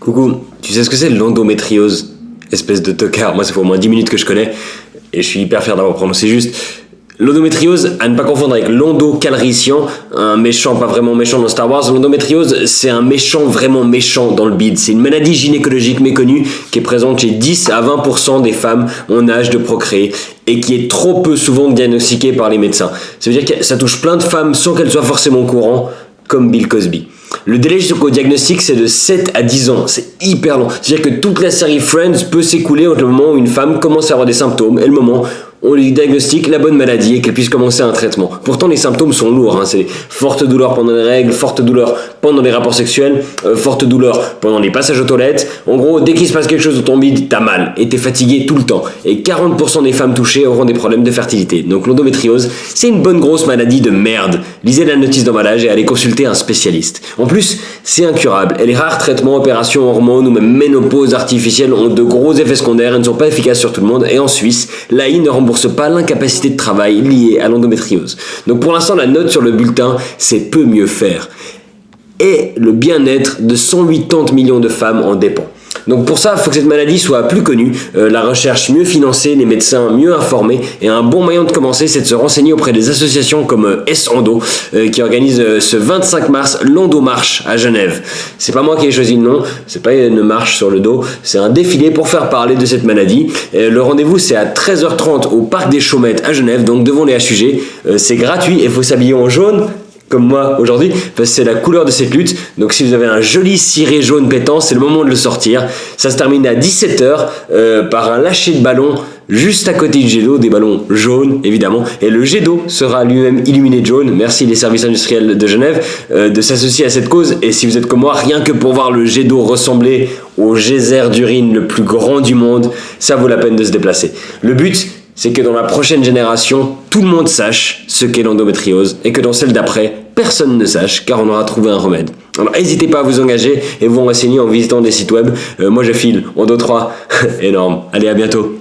Coucou, tu sais ce que c'est l'endométriose? Espèce de tocard, moi ça fait au moins 10 minutes que je connais, et je suis hyper fier d'avoir prononcé juste. L'endométriose, à ne pas confondre avec l'endocalrician, un méchant pas vraiment méchant dans Star Wars. L'endométriose, c'est un méchant vraiment méchant dans le bide. C'est une maladie gynécologique méconnue qui est présente chez 10 à 20% des femmes en âge de procréer et qui est trop peu souvent diagnostiquée par les médecins. Ça veut dire que ça touche plein de femmes sans qu'elles soient forcément au courant, comme Bill Cosby. Le délai jusqu'au diagnostic, c'est de 7 à 10 ans. C'est hyper long. C'est-à-dire que toute la série Friends peut s'écouler entre le moment où une femme commence à avoir des symptômes et le moment où on lui diagnostique la bonne maladie et qu'elle puisse commencer un traitement. Pourtant, les symptômes sont lourds. C'est forte douleur pendant les règles, forte douleur pendant les rapports sexuels, forte douleur pendant les passages aux toilettes. En gros, dès qu'il se passe quelque chose dans ton bide, t'as mal et t'es fatigué tout le temps. Et 40% des femmes touchées auront des problèmes de fertilité. Donc l'endométriose, c'est une bonne grosse maladie de merde. Lisez la notice d'emballage et allez consulter un spécialiste. En plus, c'est incurable et les rares traitements, opérations, hormones ou même ménopause artificielle ont de gros effets secondaires et ne sont pas efficaces sur tout le monde. Et en Suisse, l'AI ne rembourse pas l'incapacité de travail liée à l'endométriose. Donc pour l'instant, la note sur le bulletin, c'est peu mieux faire. Et le bien-être de 180 millions de femmes en dépend. Donc pour ça, il faut que cette maladie soit plus connue, la recherche mieux financée, les médecins mieux informés, et un bon moyen de commencer, c'est de se renseigner auprès des associations comme S-Endo, qui organise ce 25 mars l'Endomarche à Genève. C'est pas moi qui ai choisi le nom, c'est pas une marche sur le dos, c'est un défilé pour faire parler de cette maladie. Le rendez-vous, c'est à 13h30 au Parc des Chaumettes à Genève, donc devant les HUG. C'est gratuit et il faut s'habiller en jaune, comme moi aujourd'hui, parce que c'est la couleur de cette lutte. Donc si vous avez un joli ciré jaune pétant, c'est le moment de le sortir. Ça se termine à 17h par un lâcher de ballon juste à côté du jet d'eau, des ballons jaunes évidemment, et le jet d'eau sera lui-même illuminé de jaune. Merci les services industriels de Genève de s'associer à cette cause. Et si vous êtes comme moi, rien que pour voir le jet d'eau ressembler au geyser d'urine le plus grand du monde, ça vaut la peine de se déplacer. Le but, c'est que dans la prochaine génération, tout le monde sache ce qu'est l'endométriose et que dans celle d'après, personne ne sache car on aura trouvé un remède. Alors n'hésitez pas à vous engager et vous renseigner en visitant des sites web. Moi je file, Endo 3, énorme. Allez, à bientôt.